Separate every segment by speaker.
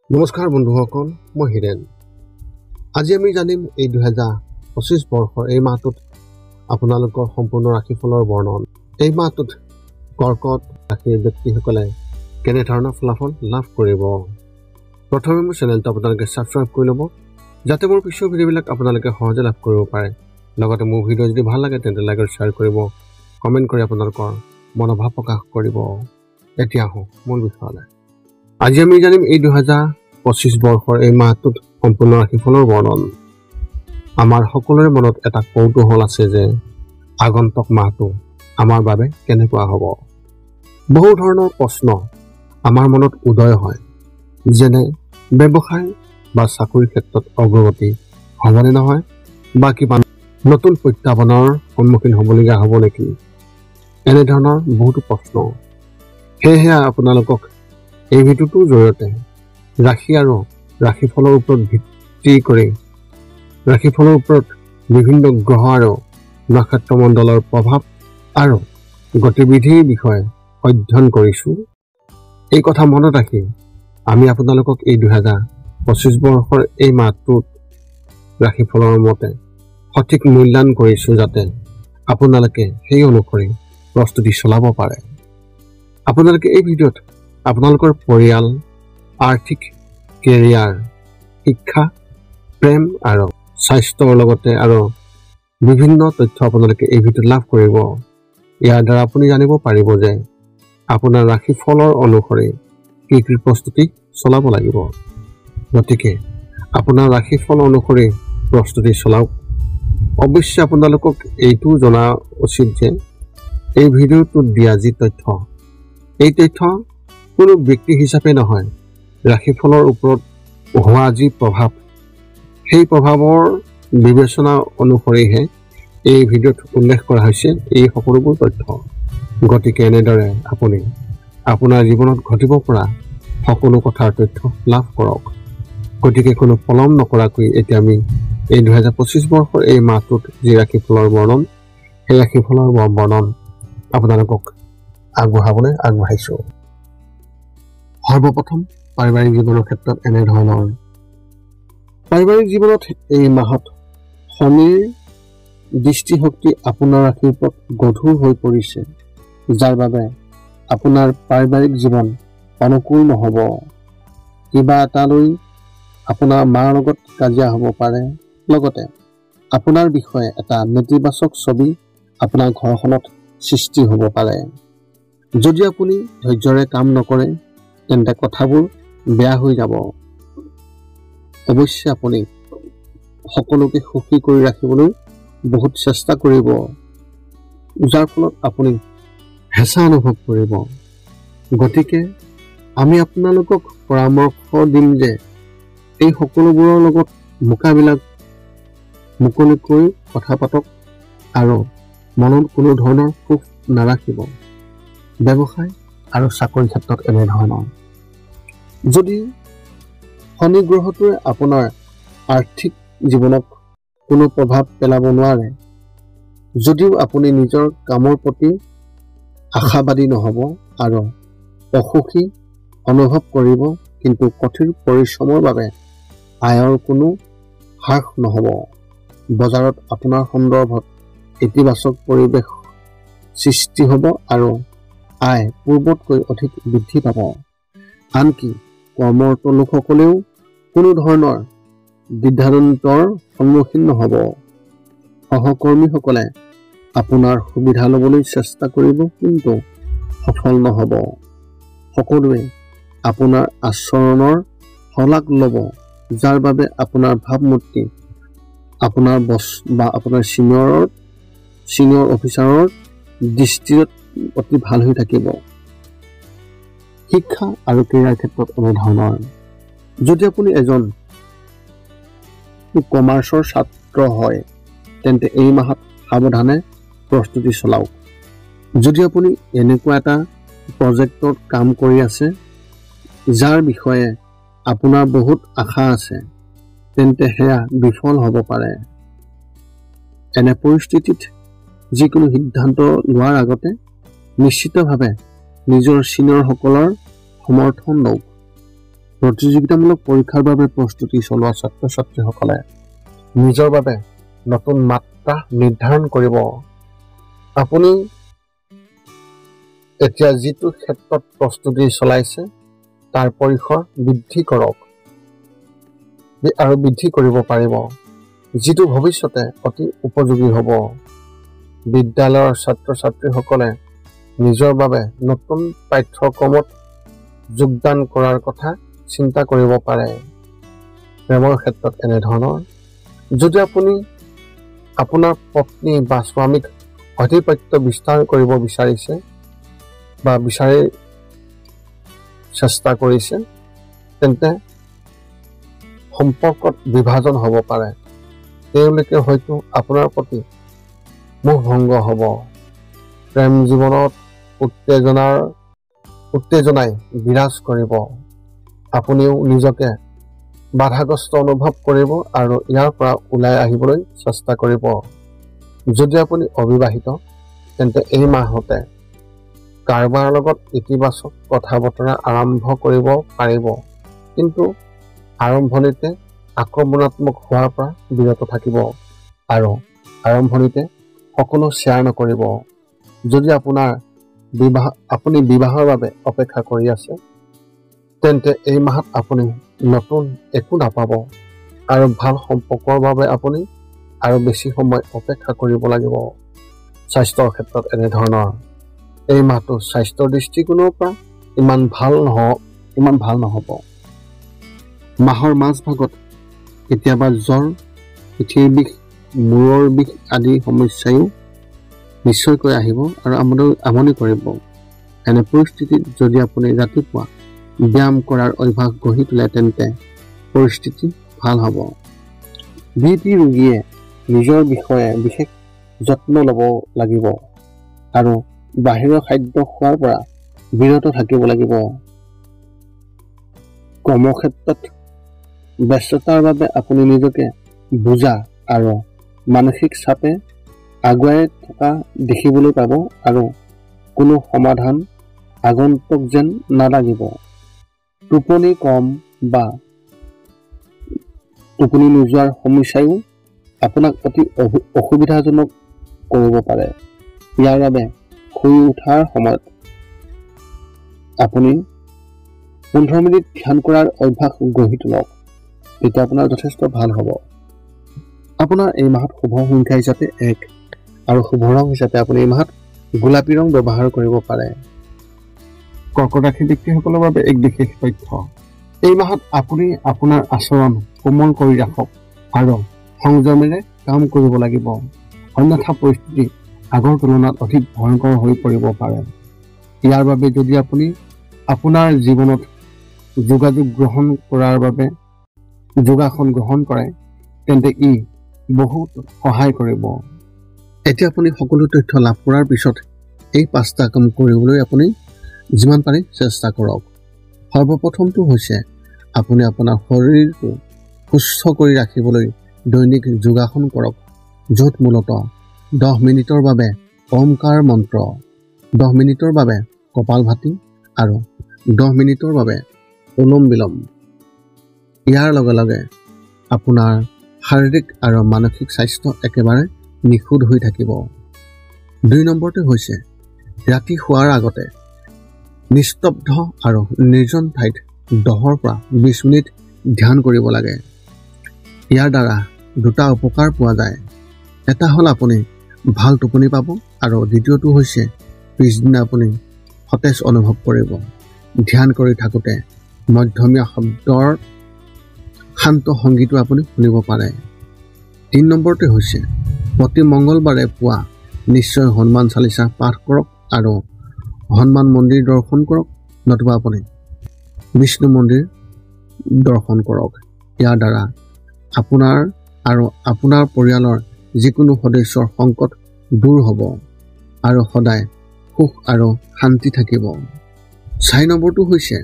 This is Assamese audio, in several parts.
Speaker 1: নমস্কাৰ বন্ধুসকল, মই হিৰেন। আজি আমি জানিম এই 2025 বৰ্ষৰ এই মাহটোত আপোনালোকৰ সম্পূৰ্ণ ৰাশিফলৰ বৰ্ণন। এই মাহটোত কৰ্কট ৰাশিৰ ব্যক্তিসকলে কেনেধৰণৰ ফলাফল লাভ কৰিব। প্ৰথমে মোৰ চেনেলটো আপোনালোকে ছাবস্ক্ৰাইব কৰি ল'ব, যাতে মোৰ পিছৰ ভিডিঅ'বিলাক আপোনালোকে সহজে লাভ কৰিব পাৰে। লগতে মোৰ ভিডিঅ' যদি ভাল লাগে তেন্তে লাইক আৰু শ্বেয়াৰ কৰিব, কমেণ্ট কৰি আপোনালোকৰ মনোভাৱ প্ৰকাশ কৰিব। এতিয়া আহোঁ মূল বিষয়লৈ। আজি আমি জানিম এই 2025 বৰ্ষৰ এই মাহটোত সম্পূৰ্ণ ৰাশিফলৰ বৰ্ণন। আমাৰ সকলোৰে মনত এটা কৌতূহল আছে যে আগন্তুক মাহটো আমাৰ বাবে কেনেকুৱা হ'ব। বহু ধৰণৰ প্ৰশ্ন আমাৰ মনত উদয় হয়, যেনে ব্যৱসায় বা চাকৰিৰ ক্ষেত্ৰত অগ্ৰগতি হ'বনে নহয়, বা কিবা নতুন প্ৰত্যাহ্বানৰ সন্মুখীন হ'বলগীয়া হ'ব নেকি, এনেধৰণৰ বহুতো প্ৰশ্ন। সেয়েহে আপোনালোকক এই ভিডিঅ'টোৰ জৰিয়তে ৰাশি আৰু ৰাশিফলৰ ওপৰত ভিত্তি কৰি ৰাশিফলৰ ওপৰত বিভিন্ন গ্ৰহ আৰু নক্ষত্ৰমণ্ডলৰ প্ৰভাৱ আৰু গতিবিধিৰ বিষয়ে অধ্যয়ন কৰিছোঁ। এই কথা মনত ৰাখি আমি আপোনালোকক এই 2025 বৰ্ষৰ এই মাহটোত ৰাশিফলৰ মতে সঠিক মূল্যায়ন কৰিছোঁ, যাতে আপোনালোকে সেই অনুসৰি প্ৰস্তুতি চলাব পাৰে। আপোনালোকে এই ভিডিঅ'ত আপোনালোকৰ পৰিয়াল, আৰ্থিক, কেৰিয়াৰ, শিক্ষা, প্ৰেম আৰু স্বাস্থ্যৰ লগতে আৰু বিভিন্ন তথ্য আপোনালোকে এই ভিডিঅ'ত লাভ কৰিব। ইয়াৰ দ্বাৰা আপুনি জানিব পাৰিব যে আপোনাৰ ৰাশিফলৰ অনুসৰি কি কি প্ৰস্তুতি চলাব লাগিব। গতিকে আপোনাৰ ৰাশিফল অনুসৰি প্ৰস্তুতি চলাওক। অৱশ্যে আপোনালোকক এইটো জনা উচিত যে এই ভিডিঅ'টোত দিয়া যি তথ্য, এই তথ্য কোনো ব্যক্তি হিচাপে নহয়, ৰাশিফলৰ ওপৰত হোৱা যি প্ৰভাৱ, সেই প্ৰভাৱৰ বিবেচনা অনুসৰিহে এই ভিডিঅ'ত উল্লেখ কৰা হৈছে এই সকলোবোৰ তথ্য। গতিকে এনেদৰে আপুনি আপোনাৰ জীৱনত ঘটিব পৰা সকলো কথাৰ তথ্য লাভ কৰক। গতিকে কোনো পলম নকৰাকৈ এতিয়া আমি এই 2025 বৰ্ষৰ এই মাহটোত যি ৰাশিফলৰ বৰ্ণন, সেই ৰাশিফলৰ বৰ্ণন আপোনালোকক আগবঢ়াবলৈ আগবাঢ়িছোঁ। সৰ্বপ্ৰথম পাৰিবাৰিক জীৱনৰ ক্ষেত্ৰত এনেধৰণৰ। পাৰিবাৰিক জীৱনত এই মাহত শনিৰ দৃষ্টিশক্তি আপোনাৰ ৰাশিৰ ওপৰত গধুৰ হৈ পৰিছে, যাৰ বাবে আপোনাৰ পাৰিবাৰিক জীৱন অনুকূল নহ'ব। কিবা এটা লৈ আপোনাৰ মাৰ লগত কাজিয়া হ'ব পাৰে। লগতে আপোনাৰ বিষয়ে এটা নেতিবাচক ছবি আপোনাৰ ঘৰখনত সৃষ্টি হ'ব পাৰে। যদি আপুনি ধৈৰ্যৰে কাম নকৰে তেন্তে কথাবোৰ বেয়া হৈ যাব। অৱশ্যে আপুনি সকলোকে সুখী কৰি ৰাখিবলৈ বহুত চেষ্টা কৰিব, যাৰ ফলত আপুনি হেঁচা অনুভৱ কৰিব। গতিকে আমি আপোনালোকক পৰামৰ্শ দিম যে এই সকলোবোৰৰ লগত মুকলিকৈ কথা পাতক আৰু মনত কোনো ধৰণৰ সুখ নাৰাখিব। ব্যৱসায় আৰু চাকৰিৰ ক্ষেত্ৰত এনেধৰণৰ। যদি শনি গ্ৰহটোৱে আপোনাৰ আৰ্থিক জীৱনক কোনো প্ৰভাৱ পেলাব নোৱাৰে, যদিও আপুনি নিজৰ কামৰ প্ৰতি আশাবাদী নহ'ব আৰু অসুখী অনুভৱ কৰিব, কিন্তু কঠোৰ পৰিশ্ৰমৰ বাবে আয়ৰ কোনো হ্ৰাস নহ'ব। বজাৰত আপোনাৰ সন্দৰ্ভত ইতিবাচক পৰিৱেশ সৃষ্টি হ'ব আৰু আয় পূৰ্বতকৈ অধিক বৃদ্ধি পাব। আনকি কৰ্মৰত লোকসকলেও কোনো ধৰণৰ দ্বিধাদ্বন্দ্বৰ সন্মুখীন নহ'ব। সহকৰ্মীসকলে আপোনাৰ সুবিধা ল'বলৈ চেষ্টা কৰিব, কিন্তু সফল নহ'ব। সকলোৱে আপোনাৰ আচৰণৰ শলাগ ল'ব, যাৰ বাবে আপোনাৰ ভাৱমূৰ্তি আপোনাৰ বছ বা আপোনাৰ ছিনিয়ৰ অফিচাৰৰ দৃষ্টিত অতি ভাল হৈ থাকিব। শিক্ষা আৰু ক্ৰীড়াৰ ক্ষেত্ৰত এনেধৰণৰ। যদি আপুনি এজন কমাৰ্চৰ ছাত্ৰ হয় তেন্তে এই মাহত সাৱধানে প্ৰস্তুতি চলাওক। যদি আপুনি এনেকুৱা এটা প্ৰজেক্টত কাম কৰি আছে যাৰ বিষয়ে আপোনাৰ বহুত আশা আছে, তেন্তে সেয়া বিফল হ'ব পাৰে। এনে পৰিস্থিতিত যিকোনো সিদ্ধান্ত লোৱাৰ আগতে নিশ্চিতভাৱে নিজৰ ছিনিয়ৰসকলৰ সমৰ্থন লওক। প্ৰতিযোগিতামূলক পৰীক্ষাৰ বাবে প্ৰস্তুতি চলোৱা ছাত্ৰ ছাত্ৰীসকলে নিজৰ বাবে নতুন মাত্ৰা নিৰ্ধাৰণ কৰিব। আপুনি এতিয়া যিটো ক্ষেত্ৰত প্ৰস্তুতি চলাইছে তাৰ পৰিসৰ বৃদ্ধি কৰক আৰু বৃদ্ধি কৰিব পাৰিব, যিটো ভৱিষ্যতে অতি উপযোগী হ'ব। বিদ্যালয়ৰ ছাত্ৰ ছাত্ৰীসকলে নিজৰ বাবে নতুন পাঠ্যক্ৰমত যোগদান কৰাৰ কথা চিন্তা কৰিব পাৰে। প্ৰেমৰ ক্ষেত্ৰত এনেধৰণৰ, যদি আপুনি আপোনাৰ পত্নী বা স্বামীক আধিপত্য বিস্তাৰ কৰিব বিচাৰিছে বা চেষ্টা কৰিছে, তেন্তে সম্পৰ্কত বিভাজন হ'ব পাৰে। তেওঁলোকে হয়তো আপোনাৰ প্ৰতি মোহভংগ হ'ব। প্ৰেম জীৱনত উত্তেজনাই বিৰাজ কৰিব। আপুনিও নিজকে বাধাগ্ৰস্ত অনুভৱ কৰিব আৰু ইয়াৰ পৰা ওলাই আহিবলৈ চেষ্টা কৰিব। যদি আপুনি অবিবাহিত, তেন্তে এই মাহতে কাৰোবাৰ লগত ইতিবাচক কথা বতৰা আৰম্ভ কৰিব পাৰিব, কিন্তু আৰম্ভণিতে আক্ৰমণাত্মক হোৱাৰ পৰা বিৰত থাকিব আৰু আৰম্ভণিতে সকলো শ্বেয়াৰ নকৰিব। যদি আপুনি বিবাহৰ বাবে অপেক্ষা কৰি আছে, তেন্তে এই মাহত আপুনি নতুন একো নাপাব আৰু ভাল সম্পৰ্কৰ বাবে আপুনি আৰু বেছি সময় অপেক্ষা কৰিব লাগিব। স্বাস্থ্যৰ ক্ষেত্ৰত এনেধৰণৰ, এই মাহটো স্বাস্থ্যৰ দৃষ্টিকোণৰ পৰা ইমান ভাল নহ'ব। মাহৰ মাজভাগত কেতিয়াবা জ্বৰ, পিঠিৰ বিষ, মূৰৰ বিষ আদি সমস্যাও নিশ্চয়কৈ আহিব আৰু আমনি কৰিব। এনে পৰিস্থিতিত যদি আপুনি ৰাতিপুৱা ব্যায়াম কৰাৰ অভ্যাস গঢ়ি তোলে, তেন্তে পৰিস্থিতি ভাল হ'ব। বি.পি. ৰোগীয়ে নিজৰ বিষয়ে বিশেষ যত্ন ল'ব লাগিব আৰু বাহিৰৰ খাদ্য খোৱাৰ পৰা বিৰত থাকিব লাগিব। কৰ্মক্ষেত্ৰত ব্যস্ততাৰ বাবে আপুনি নিজকে বুজা আৰু মানসিক চাপে আগুৱাই থকা দেখিবলৈ পাব আৰু কোনো সমাধান আগন্তুক যেন নালাগিব। টোপনি কম বা টোপনি নোযোৱাৰ সমস্যাও আপোনাক অতি অসুবিধাজনক কৰিব পাৰে। ইয়াৰ বাবে শুই উঠাৰ সময়ত আপুনি 15 মিনিট ধ্যান কৰাৰ অভ্যাস গঢ়ি তোলক, তেতিয়া আপোনাৰ যথেষ্ট ভাল হ'ব। আপোনাৰ এই মাহত শুভ সংখ্যা হিচাপে 1 আৰু শুভ ৰং হিচাপে আপুনি এই মাহত গোলাপী ৰং ব্যৱহাৰ কৰিব পাৰে। কৰ্কট ৰাশিৰ ব্যক্তিসকলৰ বাবে এক বিশেষ তথ্য, এই মাহত আপুনি আপোনাৰ আচৰণ কোমল কৰি ৰাখক আৰু সংযমেৰে কাম কৰিব লাগিব, অন্যথা পৰিস্থিতি আগৰ তুলনাত অধিক ভয়ংকৰ হৈ পৰিব পাৰে। ইয়াৰ বাবে যদি আপুনি আপোনাৰ জীৱনত যোগাসন গ্ৰহণ কৰে, তেন্তে ই বহুত সহায় কৰিব। এতিয়া আপুনি সকলো তথ্য লাভ কৰাৰ পিছত এই 5টা কাম কৰিবলৈ আপুনি যিমান পাৰে চেষ্টা কৰক। সৰ্বপ্ৰথমটো হৈছে আপুনি আপোনাৰ শৰীৰটো সুস্থ কৰি ৰাখিবলৈ দৈনিক যোগাসন কৰক, য'ত মূলতঃ 10 মিনিটৰ বাবে ওমকাৰ মন্ত্ৰ, 10 মিনিটৰ বাবে কপালভাতি আৰু 10 মিনিটৰ বাবে অনুলোম বিলোম। ইয়াৰ লগে লগে আপোনাৰ শাৰীৰিক আৰু মানসিক স্বাস্থ্য একেবাৰে নিখুঁত হৈ থাকিব। 2 নম্বৰটো হৈছে ৰাতি শোৱাৰ আগতে নিস্তব্ধ আৰু নিৰ্জন ঠাইত 10 পৰা 20 মিনিট ধ্যান কৰিব লাগে। ইয়াৰ দ্বাৰা 2টা উপকাৰ পোৱা যায়। এটা হ'ল আপুনি ভাল টোপনি পাব আৰু দ্বিতীয়টো হৈছে পিছদিনা আপুনি সতেজ অনুভৱ কৰিব। ধ্যান কৰি থাকোঁতে মধ্যমীয়া শব্দৰ শান্ত সংগীতো আপুনি শুনিব পাৰে। 3 নম্বৰটো হৈছে প্ৰতি মংগলবাৰে পুৱা নিশ্চয় হনুমান চালিচা পাঠ কৰক আৰু হনুমান মন্দিৰ দৰ্শন কৰক, নতুবা আপুনি বিষ্ণু মন্দিৰ দৰ্শন কৰক। ইয়াৰ দ্বাৰা আপোনাৰ আৰু আপোনাৰ পৰিয়ালৰ যিকোনো সদস্যৰ সংকট দূৰ হ'ব আৰু সদায় সুখ আৰু শান্তি থাকিব। 4 নম্বৰটো হৈছে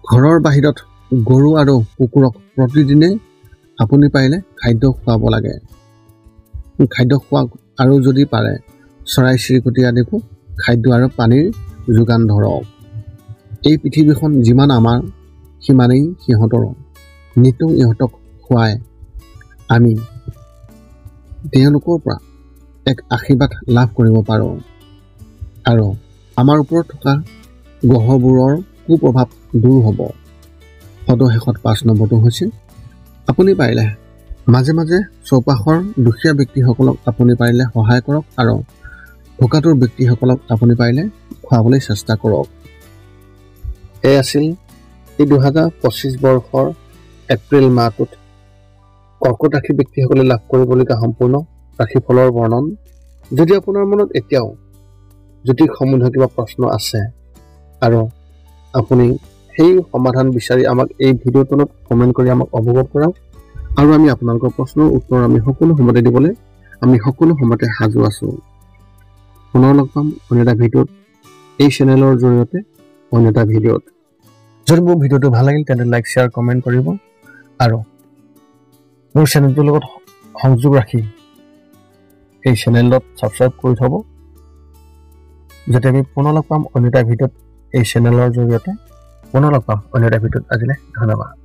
Speaker 1: ঘৰৰ বাহিৰত গৰু আৰু কুকুৰক প্ৰতিদিনে আপুনি পাৰিলে খাদ্য খুৱাব লাগে। খাদ্য খোৱাক আৰু যদি পাৰে চৰাই চিৰিকটি আদিকো খাদ্য আৰু পানীৰ যোগান ধৰক। এই পৃথিৱীখন যিমান আমাৰ, সিমানেই সিহঁতৰো নিতৌ ইহঁতক খুৱাই আমি তেওঁলোকৰ পৰা এক আশীৰ্বাদ লাভ কৰিব পাৰোঁ আৰু আমাৰ ওপৰত থকা গ্ৰহবোৰৰ কুপ্ৰভাৱ দূৰ হ'ব। সদশেষত 5 নম্বৰটো হৈছে আপুনি পাৰিলে মাজে মাজে চৌপাশৰ দুখীয়া ব্যক্তিসকলক আপুনি পাৰিলে সহায় কৰক আৰু ভোকাতুৰ ব্যক্তিসকলক আপুনি পাৰিলে খুৱাবলৈ চেষ্টা কৰক। এই আছিল এই 2025 বৰ্ষৰ এপ্ৰিল মাহটোত কৰ্কট ৰাশি ব্যক্তিসকলে লাভ কৰিবলগীয়া সম্পূৰ্ণ ৰাশিফলৰ বৰ্ণন। যদি আপোনাৰ মনত এতিয়াও জ্যোতিষ সম্বন্ধীয় কিবা প্ৰশ্ন আছে আৰু আপুনি সেই সমাধান বিচাৰি আমাক এই ভিডিঅ'ৰ তলত কমেণ্ট কৰি আমাক অৱগত কৰাওক আৰু আমি আপোনালোকৰ প্ৰশ্নৰ উত্তৰ আমি সকলো সময়তে দিবলৈ আমি সকলো সময়তে সাজু আছোঁ। পুনৰ লগ পাম অন্য এটা ভিডিঅ'ত এই চেনেলৰ জৰিয়তে অন্য এটা ভিডিঅ'ত। যদি মোৰ ভিডিঅ'টো ভাল লাগিল তেন্তে লাইক শ্বেয়াৰ কমেণ্ট কৰিব আৰু মোৰ চেনেলটোৰ লগত সংযোগ ৰাখি এই চেনেলত ছাবস্ক্ৰাইব কৰি থ'ব যাতে আমি পুনৰ লগ পাম অন্য এটা ভিডিঅ'ত এই চেনেলৰ জৰিয়তে পুনৰ লগ পাম অন্য এটা ভিডিঅ'ত। আজিলৈ ধন্যবাদ।